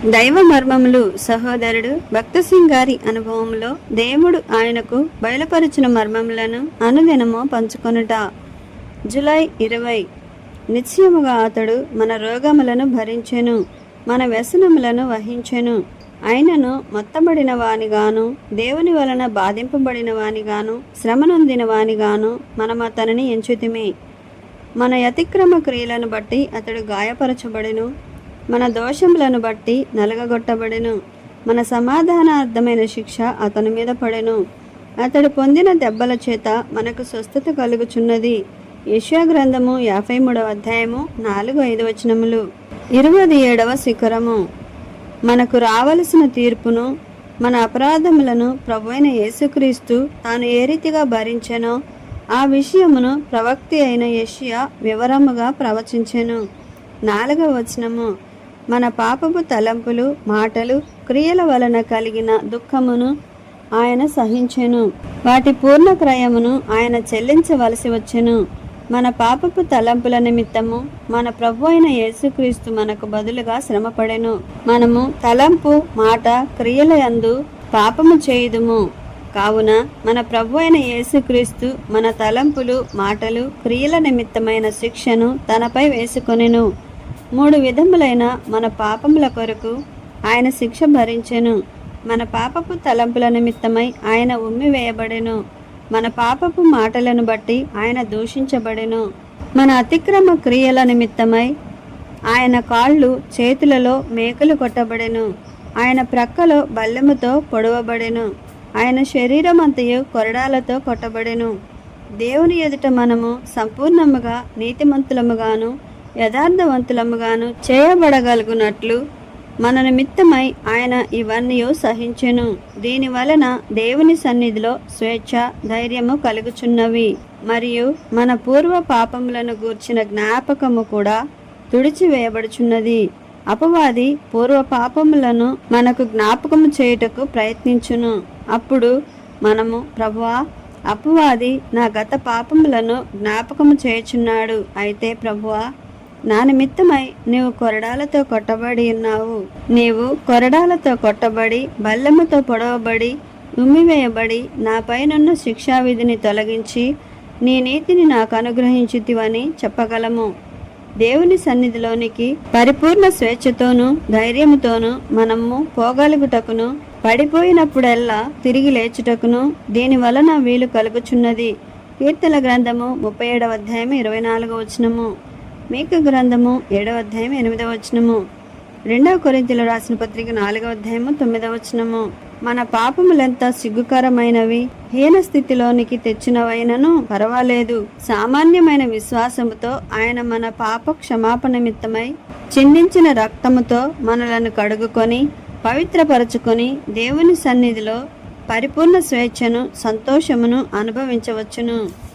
దైవ మర్మములు సహోదరుడు భక్త సింగ్ గారి అనుభవంలో దేవుడు ఆయనకు బయలుపరిచిన మర్మములను అనుదినము పంచుకొనుట. జూలై 20. నిశ్చయముగా అతడు మన రోగములను భరించెను, మన వ్యసనములను వహించెను. ఆయనను మొత్తబడిన వానిగాను, దేవుని వలన బాధింపబడిన వానిగాను, శ్రమనొందిన వానిగాను మనము అతనిని ఎంచుతిమి. మన అతిక్రమ క్రియలను బట్టి అతడు గాయపరచబడెను, మన దోషములను బట్టి నలగగొట్టబడెను. మన సమాధానార్థమైన శిక్ష అతని మీద పడెను. అతడు పొందిన దెబ్బల చేత మనకు స్వస్థత కలుగుచున్నది. యెషయా గ్రంథము 53వ అధ్యాయము 4-5 వచనములు. 27వ శిఖరము. మనకు రావలసిన తీర్పును, మన అపరాధములను ప్రభువైన యేసుక్రీస్తు తాను ఏ రీతిగా భరించెనో ఆ విషయమును ప్రవక్త అయిన యెషయా వివరముగా ప్రవచించెను. 4వ వచనము. మన పాపపు తలంపులు, మాటలు, క్రియల వలన కలిగిన దుఃఖమును ఆయన సహించెను, వాటి పూర్ణ క్రయమును ఆయన చెల్లించవలసి వచ్చెను. మన పాపపు తలంపుల నిమిత్తము మన ప్రభు అయిన యేసుక్రీస్తు మనకు బదులుగా శ్రమపడెను. మనము తలంపు, మాట, క్రియల యందు పాపము చేయుదుము. కావున మన ప్రభు అయిన యేసుక్రీస్తు మన తలంపులు, మాటలు, క్రియల నిమిత్తమైన శిక్షను తనపై వేసుకొనెను. 3 విధములైన మన పాపముల కొరకు ఆయన శిక్ష భరించెను. మన పాపపు తలంపుల నిమిత్తమై ఆయన ఉమ్మివేయబడెను. మన పాపపు మాటలను బట్టి ఆయన దూషించబడెను. మన అతిక్రమ క్రియల నిమిత్తమై ఆయన కాళ్ళు, చేతులలో మేకులు కొట్టబడెను. ఆయన ప్రక్కలో బల్లెముతో పొడవబడెను. ఆయన శరీరమంతయు కొరడాలతో కొట్టబడెను. దేవుని ఎదుట మనము సంపూర్ణముగా నీతిమంతులముగాను యథార్థవంతులముగాను చేయబడగలుగునట్లు మన నిమిత్తమై ఆయన ఇవన్నీ సహించెను. దీని వలన దేవుని సన్నిధిలో స్వేచ్ఛ, ధైర్యము కలుగుచున్నవి. మరియు మన పూర్వ పాపములను గూర్చిన జ్ఞాపకము కూడా తుడిచివేయబడుచున్నది. అపవాది పూర్వ పాపములను మనకు జ్ఞాపకము చేయుటకు ప్రయత్నించును. అప్పుడు మనము, ప్రభువా, అపవాది నా గత పాపములను జ్ఞాపకము చేయుచున్నాడు. అయితే ప్రభువా, నా నిమిత్తమై నీవు కొరడాలతో కొట్టబడి ఉన్నావు. నీవు కొరడాలతో కొట్టబడి, బల్లెముతో పొడవబడి, ఉమ్మివేయబడి, నాపైనున్న శిక్షావిధిని తొలగించి నీ నీతిని నాకు అనుగ్రహించితివని చెప్పగలము. దేవుని సన్నిధిలోనికి పరిపూర్ణ స్వేచ్ఛతోనూ ధైర్యముతోనూ మనము పోగలుగుటకును, పడిపోయినప్పుడెల్లా తిరిగి లేచుటకును దీని వలన వీలు కలుగుచున్నది. కీర్తన గ్రంథము 37వ అధ్యాయం 24వ వచనము. మీకా గ్రంథము 7వ అధ్యాయం 8వ వచనము. 2వ కొరింథీయులకు రాసిన పత్రిక 4వ అధ్యాయము 9వ వచనము. మన పాపములెంత సిగ్గుకరమైనవి, హీన స్థితిలోనికి తెచ్చినవైనను పర్వాలేదు. సామాన్యమైన విశ్వాసముతో ఆయన మన పాప క్షమాపణ నిమిత్తమై చిందించిన రక్తముతో మనలను కడుగుకొని పవిత్రపరచుకొని దేవుని సన్నిధిలో పరిపూర్ణ స్వేచ్ఛను, సంతోషమును అనుభవించవచ్చును.